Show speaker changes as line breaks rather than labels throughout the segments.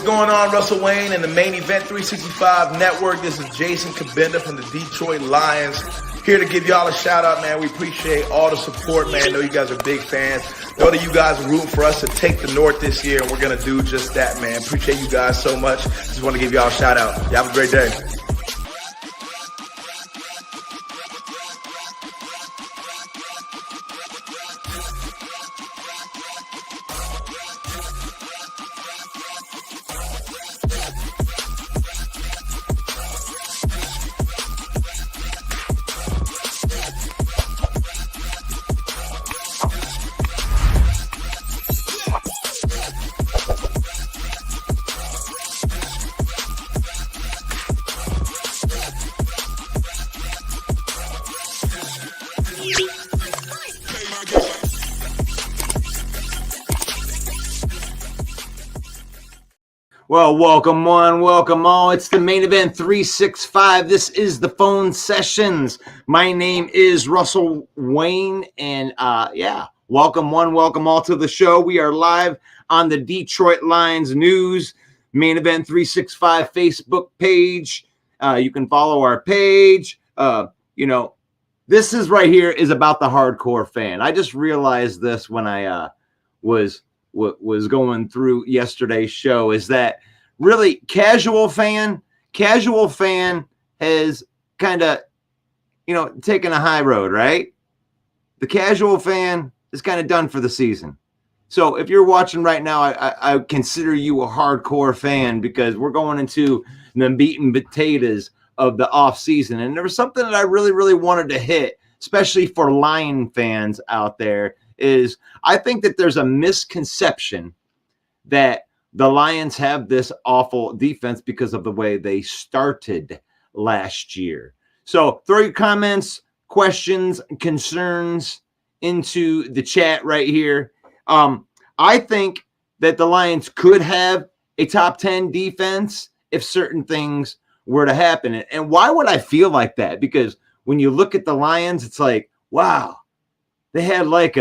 Going on, Russell Wayne and the Main Event 365 Network. This is Jason Kabenda from the Detroit Lions, here to give y'all a shout out, man. We appreciate all the support, man. I know you guys are big fans. Know that you guys are rooting for us to take the North this year, and we're going to do just that, man. Appreciate you guys so much. Just want to give y'all a shout out. Y'all have a great day.
Well, welcome one, welcome all. It's the Main Event 365. This is the phone sessions. My name is Russell Wayne, and welcome one, welcome all to the show. We are live on the Detroit Lions News Main Event 365 Facebook page. You can follow our page. This is right here is about the hardcore fan. I just realized this when I was going through yesterday's show, is that really casual fan has kind of, taken a high road, right? The casual fan is kind of done for the season. So if you're watching right now, I consider you a hardcore fan, because we're going into the meat and potatoes of the off season. And there was something that I really, really wanted to hit, especially for Lion fans out there, is I think that there's a misconception that the Lions have this awful defense because of the way they started last year. So throw your comments, questions, concerns into the chat right here. I think that the Lions could have a top 10 defense if certain things were to happen. And why would I feel like that? Because when you look at the Lions, it's like, wow, they had like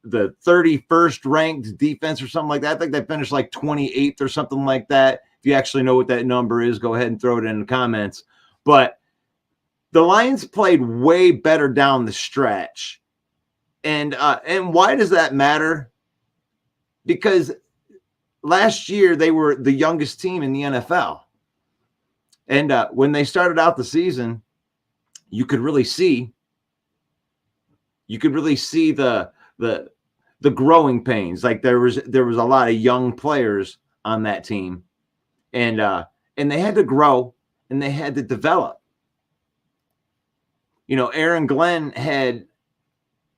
the 31st ranked defense or something like that. I think they finished like 28th or something like that. If you actually know what that number is, go ahead and throw it in the comments. But the Lions played way better down the stretch. And why does that matter? Because last year they were the youngest team in the NFL. And when they started out the season, you could really see the growing pains. Like there was a lot of young players on that team, and they had to grow and they had to develop. Aaron Glenn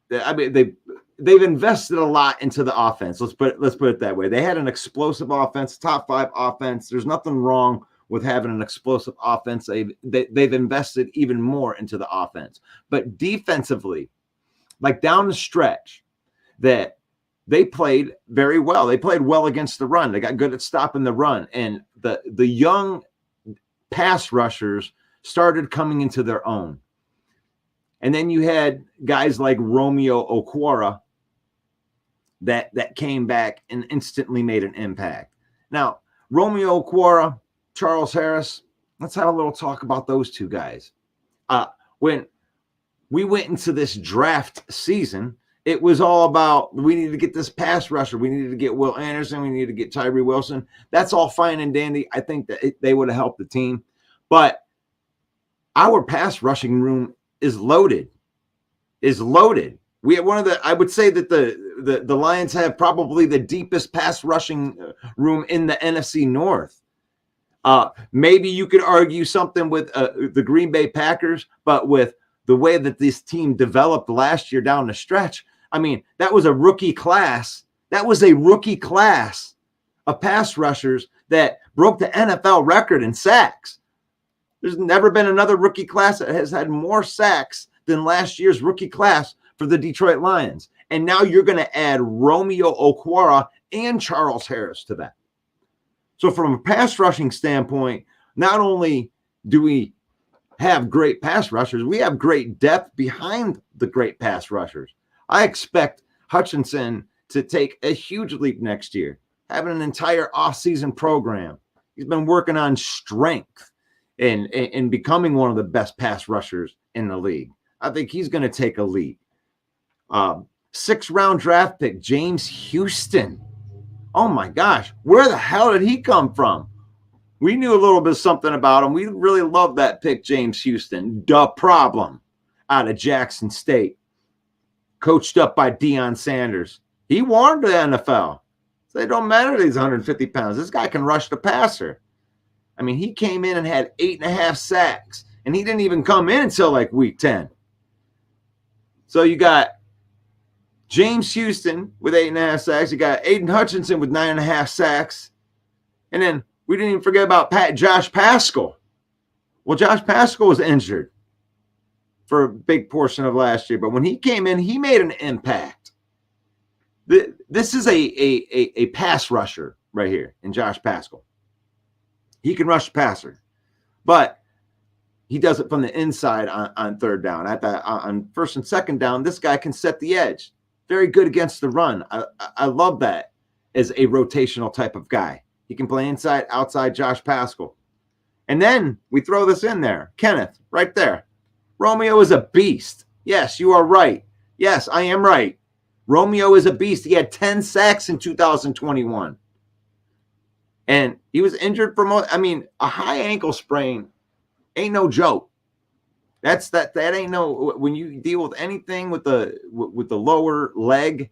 they've invested a lot into the offense. Let's put it that way. They had an explosive offense, top 5 offense. There's nothing wrong with having an explosive offense. They've invested even more into the offense, but defensively, like down the stretch, that they played very well. They played well against the run. They got good at stopping the run. And the young pass rushers started coming into their own. And then you had guys like Romeo Okwara that came back and instantly made an impact. Now, Romeo Okwara, Charles Harris, let's have a little talk about those two guys. When we went into this draft season, it was all about we need to get this pass rusher. We needed to get Will Anderson. We needed to get Tyree Wilson. That's all fine and dandy. I think that they would have helped the team. But our pass rushing room is loaded. We have one of the, I would say that the Lions have probably the deepest pass rushing room in the NFC North. Maybe you could argue something with the Green Bay Packers, but with the way that this team developed last year down the stretch, I mean, that was a rookie class. That was a rookie class of pass rushers that broke the NFL record in sacks. There's never been another rookie class that has had more sacks than last year's rookie class for the Detroit Lions. And now you're going to add Romeo Okwara and Charles Harris to that. So from a pass rushing standpoint, not only do we have great pass rushers, we have great depth behind the great pass rushers. I expect Hutchinson to take a huge leap next year, having an entire offseason program. He's been working on strength and becoming one of the best pass rushers in the league. I think he's going to take a leap. 6th-round draft pick, James Houston. Oh my gosh, where the hell did he come from? We knew a little bit something about him. We really loved that pick, James Houston. The problem out of Jackson State. Coached up by Deion Sanders. He warned the NFL. So it don't matter that he's 150 pounds. This guy can rush the passer. I mean, he came in and had 8.5 sacks. And he didn't even come in until like week 10. So you got James Houston with 8.5 sacks. You got Aiden Hutchinson with 9.5 sacks. And then we didn't even forget about Josh Paschal. Well, Josh Paschal was injured for a big portion of last year. But when he came in, he made an impact. This is a pass rusher right here in Josh Paschal. He can rush the passer. But he does it from the inside on 3rd down. On 1st and 2nd down, this guy can set the edge. Very good against the run. I love that as a rotational type of guy. He can play inside, outside Josh Paschal. And then we throw this in there. Kenneth, right there. Romeo is a beast. Yes, you are right. Yes, I am right. Romeo is a beast. He had 10 sacks in 2021. And he was injured for a high ankle sprain ain't no joke. That ain't no, when you deal with anything with the lower leg,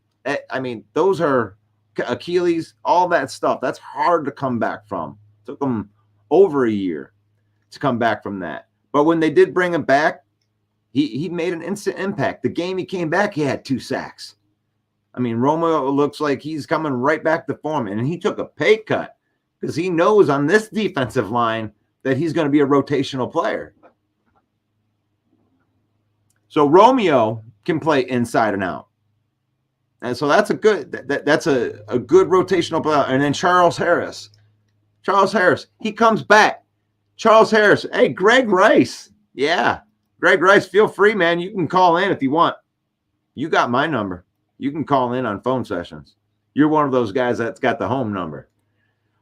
those are Achilles, all that stuff. That's hard to come back from. It took them over a year to come back from that. But when they did bring him back, he made an instant impact. The game he came back, he had 2 sacks. I mean, Romeo looks like he's coming right back to form, and he took a pay cut because he knows on this defensive line that he's going to be a rotational player. So Romeo can play inside and out. And so that's a good rotational player. And then Charles Harris, he comes back. Charles Harris, hey, Greg Rice. Yeah, Greg Rice, feel free, man. You can call in if you want. You got my number. You can call in on phone sessions. You're one of those guys that's got the home number.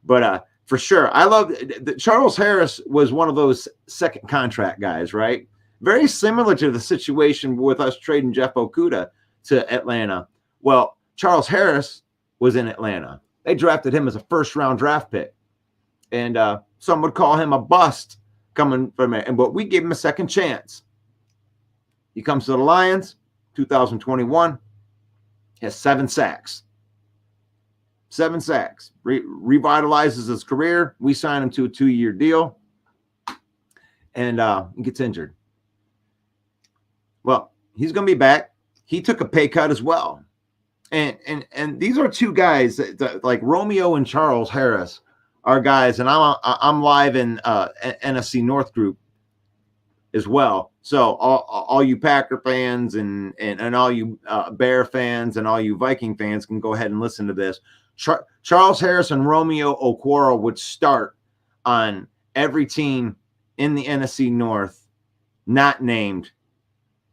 But for sure, I love Charles Harris was one of those second contract guys, right? Very similar to the situation with us trading Jeff Okudah to Atlanta. Well, Charles Harris was in Atlanta. They drafted him as a 1st-round draft pick. And some would call him a bust coming from it. But we gave him a second chance. He comes to the Lions, 2021, has 7 sacks. 7 sacks. Revitalizes his career. We sign him to a 2-year deal. And he gets injured. Well, he's going to be back. He took a pay cut as well. And these are 2 guys that like Romeo and Charles Harris are guys, and I'm live in NFC North group as well. So all you Packer fans and all you Bear fans and all you Viking fans can go ahead and listen to this. Charles Harris and Romeo Okwara would start on every team in the NFC North not named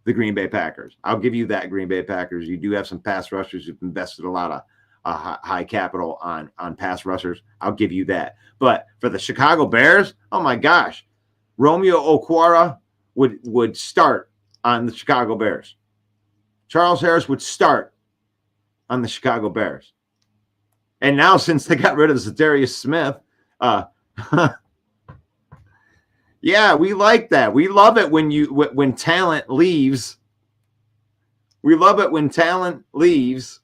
the Green Bay Packers. I'll give you that, Green Bay Packers. You do have some pass rushers who've invested a lot of high capital on pass rushers. I'll give you that. But for the Chicago Bears, oh my gosh, Romeo Okwara would start on the Chicago Bears. Charles Harris would start on the Chicago Bears. And now, since they got rid of Zadarius Smith, yeah, we like that. We love it when talent leaves. We love it when talent leaves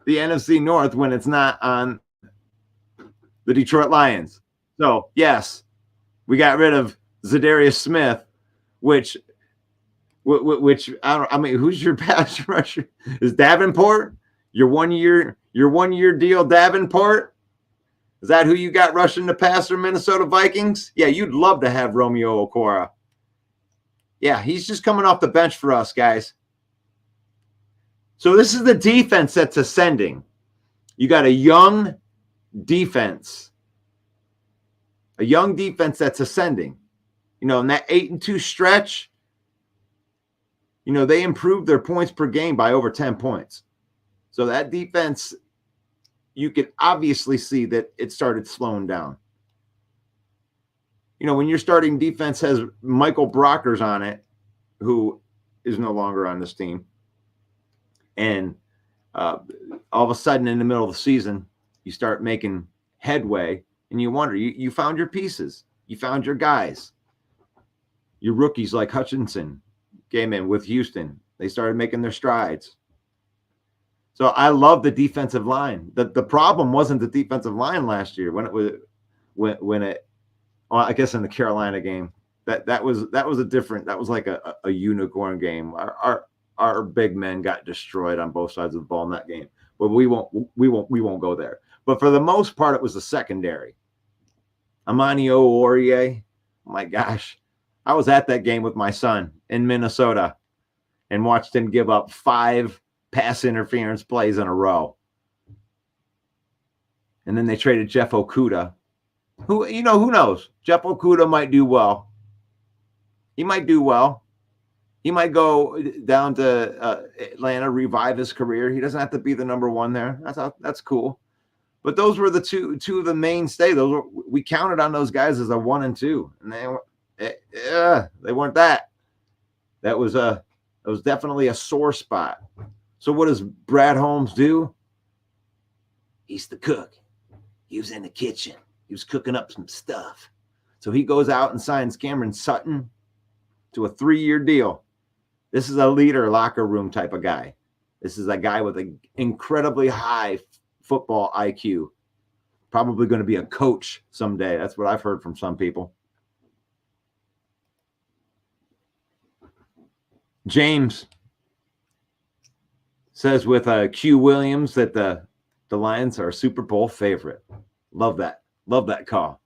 the NFC North when it's not on the Detroit Lions. So, yes, we got rid of Zadarius Smith, which I mean, who's your pass rusher? Is Davenport your 1 year deal? Davenport, is that who you got rushing the passer, Minnesota Vikings? Yeah, you'd love to have Romeo Okwara. Yeah, he's just coming off the bench for us, guys. So this is the defense that's ascending. You got a young defense that's ascending. You know, in that 8-2 stretch, you know, they improved their points per game by over 10 points. So that defense, you could obviously see that it started slowing down. You know, when your starting defense has Michael Brockers on it, who is no longer on this team, and all of a sudden in the middle of the season, you start making headway, and you wonder, you found your pieces. You found your guys. Your rookies like Hutchinson came in with Houston. They started making their strides. So I love the defensive line. The problem wasn't the defensive line last year I guess in the Carolina game. That was like a unicorn game. Our big men got destroyed on both sides of the ball in that game. But we won't go there. But for the most part, it was the secondary. Amani Oruwariye, oh my gosh. I was at that game with my son in Minnesota and watched him give up 5 pass interference plays in a row. And then they traded Jeff Okudah, who knows? Jeff Okudah might do well. He might do well. He might go down to Atlanta, revive his career. He doesn't have to be the number 1 there. That's cool. But those were the two of the mainstay. We counted on those guys as a 1 and 2, and they weren't that. That was definitely a sore spot. So what does Brad Holmes do? He's the cook. He was in the kitchen. He was cooking up some stuff. So he goes out and signs Cameron Sutton to a 3-year deal. This is a leader, locker room type of guy. This is a guy with an incredibly high football IQ. Probably going to be a coach someday. That's what I've heard from some people. James says with Q Williams that the Lions are a Super Bowl favorite. Love that. Love that call.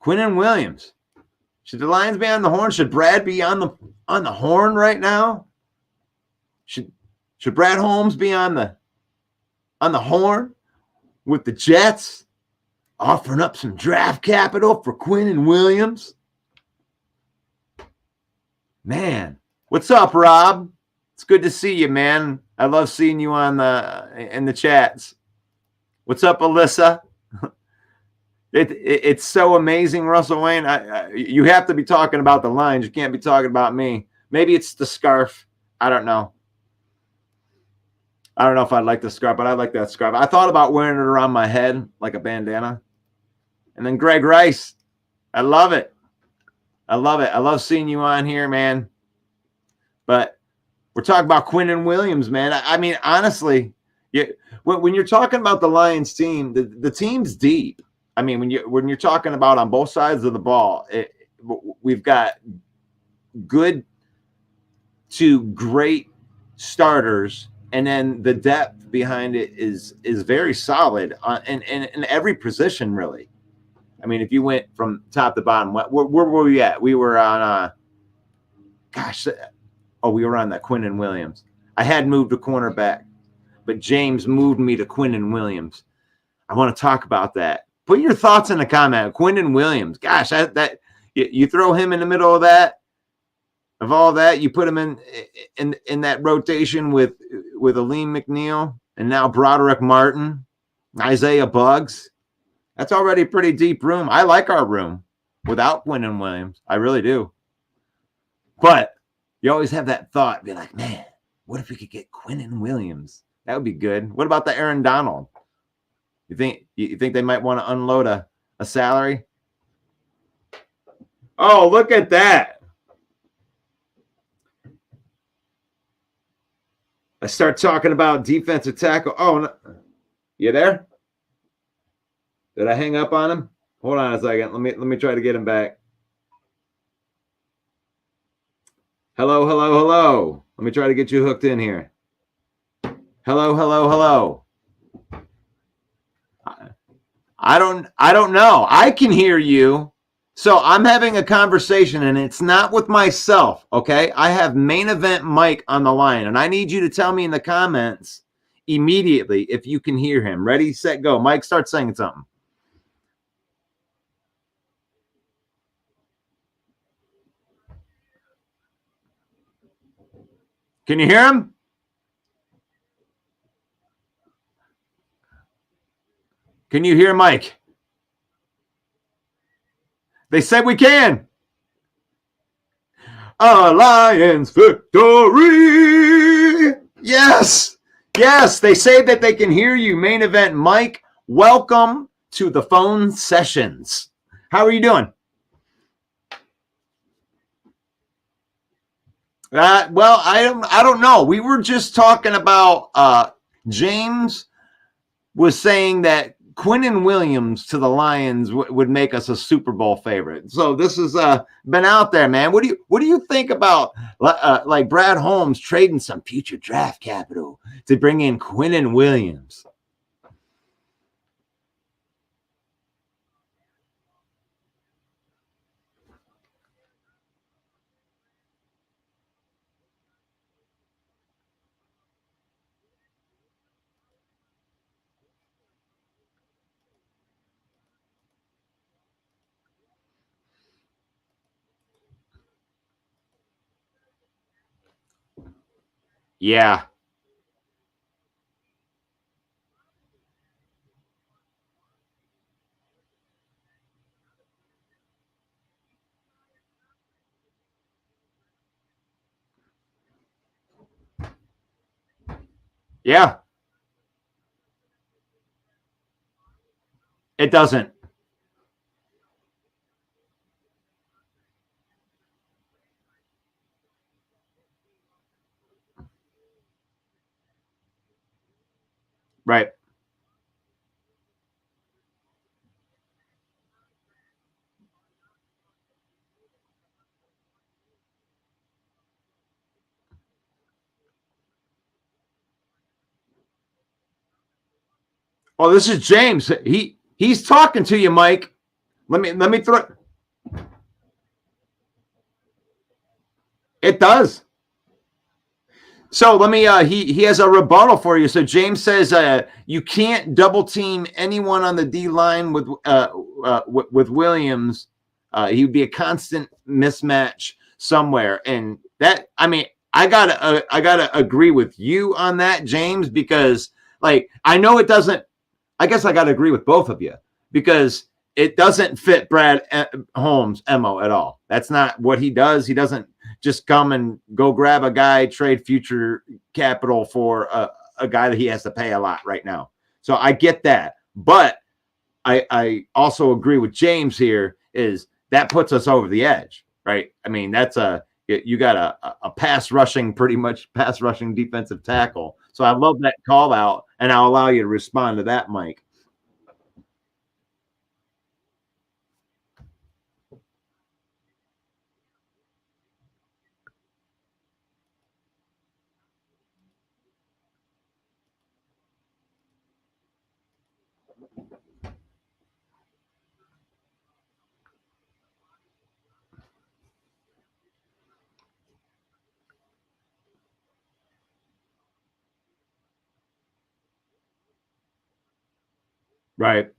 Quinn and Williams. Should the Lions be on the horn? Should Brad be on the horn right now? Should Brad Holmes be on the horn with the Jets, offering up some draft capital for Quinn and Williams? Man, what's up, Rob? It's good to see you, man. I love seeing you in the chats. What's up, Alyssa? It's so amazing, Russell Wayne. You have to be talking about the Lions. You can't be talking about me. Maybe it's the scarf. I don't know. I don't know if I'd like the scarf, but I like that scarf. I thought about wearing it around my head like a bandana. And then Greg Rice. I love it. I love it. I love seeing you on here, man. But we're talking about Quinn and Williams, man. I mean, honestly, when you're talking about the Lions team, the team's deep. I mean, when you're talking about on both sides of the ball, we've got good to great starters, and then the depth behind it is very solid in every position, really. I mean, if you went from top to bottom, where were we at? We were on, we were on that Quinn and Williams. I had moved to cornerback, but James moved me to Quinn and Williams. I want to talk about that. Put your thoughts in the comment. Quinn and Williams. Gosh, that you throw him in the middle of that. of all that, you put him in that rotation with Aleem McNeil and now Broderick Martin, Isaiah Buggs. That's already a pretty deep room. I like our room without Quinn and Williams. I really do. But you always have that thought, be like, man, what if we could get Quinn and Williams? That would be good. What about the Aaron Donald? You think they might want to unload a salary? Oh, look at that. I start talking about defensive tackle. Oh, no. You there? Did I hang up on him? Hold on a second. Let me try to get him back. Hello, hello, hello. Let me try to get you hooked in here. Hello, hello, hello. I don't know. I can hear you. So I'm having a conversation and it's not with myself, okay? I have main event Mike on the line and I need you to tell me in the comments immediately if you can hear him. Ready, set, go. Mike, start saying something. Can you hear him? Can you hear Mike? They said we can. A Lions victory. Yes. Yes. They say that they can hear you. Main event Mike, welcome to the phone sessions. How are you doing? Well, I don't know. We were just talking about James was saying that Quinn and Williams to the Lions would make us a Super Bowl favorite. So this has been out there, man. What do you think about like Brad Holmes trading some future draft capital to bring in Quinn and Williams? Yeah. Yeah. It doesn't. Right. Oh, this is James. He's talking to you, Mike. Let me throw. It does. So let me. He has a rebuttal for you. So James says you can't double team anyone on the D line with Williams. He would be a constant mismatch somewhere, and that I gotta agree with you on that, James, because like I know it doesn't. I guess I gotta agree with both of you because it doesn't fit Brad Holmes' MO at all. That's not what he does. He doesn't just come and go grab a guy, trade future capital for a guy that he has to pay a lot right now. So I get that. But I also agree with James here is that puts us over the edge, right? I mean, that's you got a pretty much pass rushing defensive tackle. So I love that call out, and I'll allow you to respond to that, Mike. Right.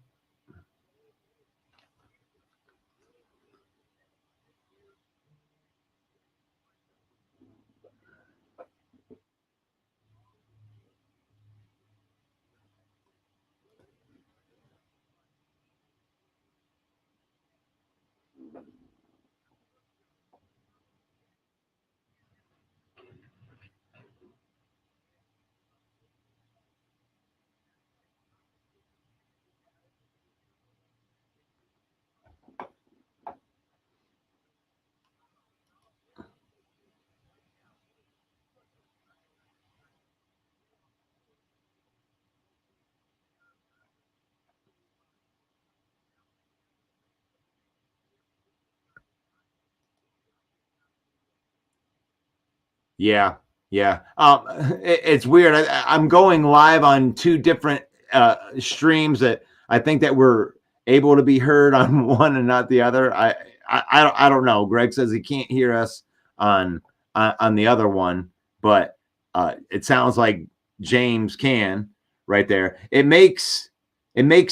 Yeah, yeah. It's weird. I'm going live on two different streams that I think that we're able to be heard on one and not the other. I don't know. Greg says he can't hear us on on the other one, but it sounds like James can right there. It makes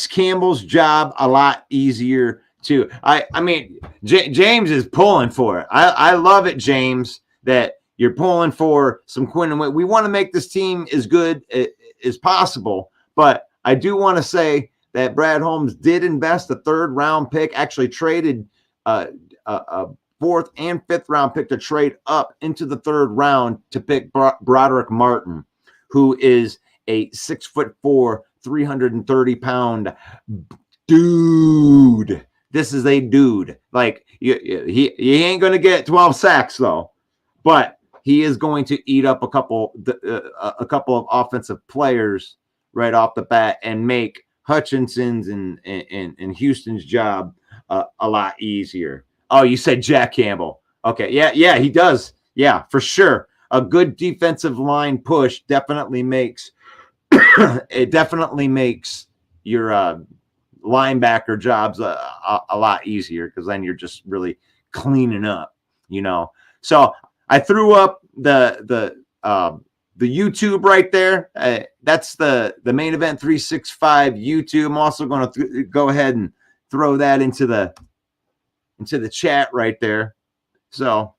Campbell's job a lot easier too. I mean, James is pulling for it. I love it, James, that you're pulling for some Quinn and Wynn. We want to make this team as good as possible, but I do want to say that Brad Holmes did invest a third round pick, actually traded a fourth and fifth round pick to trade up into the third round to pick Broderick Martin, who is a 6'4", 330-pound dude. This is a dude. Like he ain't gonna get 12 sacks though, but he is going to eat up a couple of offensive players right off the bat and make Hutchinson's and Houston's job a lot easier. Oh, you said Jack Campbell. Okay, yeah, he does. Yeah, for sure. A good defensive line push definitely makes it definitely makes your linebacker jobs a lot easier because then you're just really cleaning up, you know. So I threw up the YouTube right there. That's the main event 365 YouTube. I'm also going to go ahead and throw that into the chat right there. So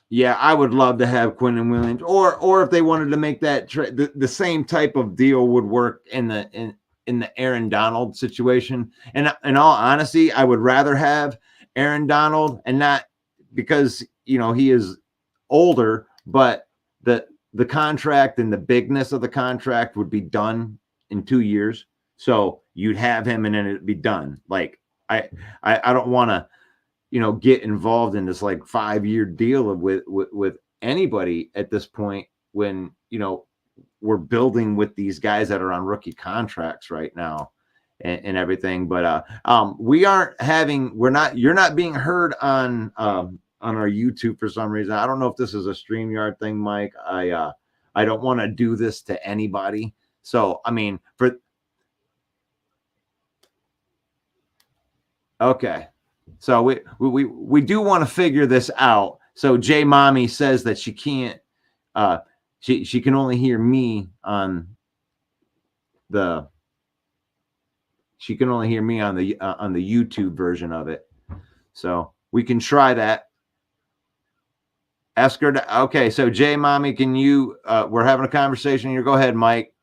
yeah, I would love to have Quentin Williams, or if they wanted to make that the same type of deal would work in the Aaron Donald situation. And in all honesty, I would rather have Aaron Donald, and not because he is older, but the contract and the bigness of the contract would be done in 2 years. So you'd have him, and then it'd be done. Like I don't want to get involved in this like 5-year deal with anybody at this point when we're building with these guys that are on rookie contracts right now and everything. But you're not being heard on our YouTube for some reason. I don't know if this is a StreamYard thing, Mike. I don't want to do this to anybody. So I mean, okay. So we do want to figure this out. So J Mommy says that she can't she can only hear me on the YouTube version of it. So we can try that. Ask her to, okay, so J Mommy, can you we're having a conversation here. Go ahead, Mike.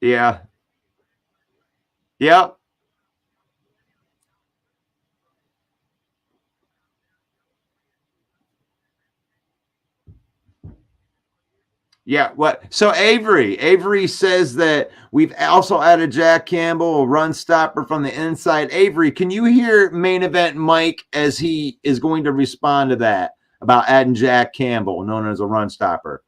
Yeah. Yep. Yeah, what? So Avery says that we've also added Jack Campbell, a run stopper from the inside. Avery, can you hear main event Mike as he is going to respond to that about adding Jack Campbell, known as a run stopper?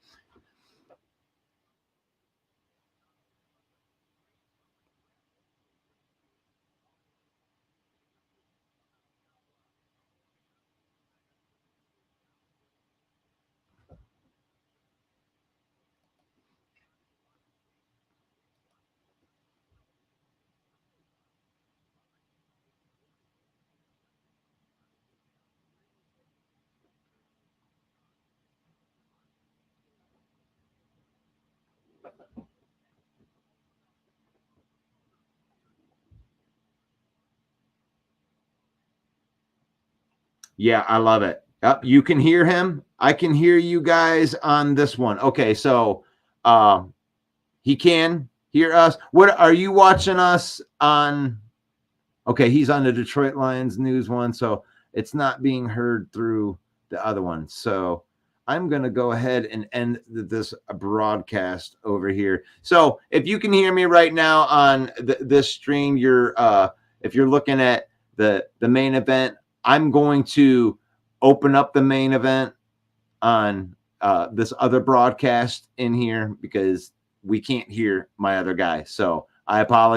Yeah, I love it. Yep, you can hear him. I can hear you guys on this one. Okay, so he can hear us. What are you watching us on? Okay, he's on the Detroit Lions news one, so it's not being heard through the other one. So I'm going to go ahead and end this broadcast over here. So if you can hear me right now on this stream, if you're looking at the main event, I'm going to open up the main event on this other broadcast in here because we can't hear my other guy. So I apologize.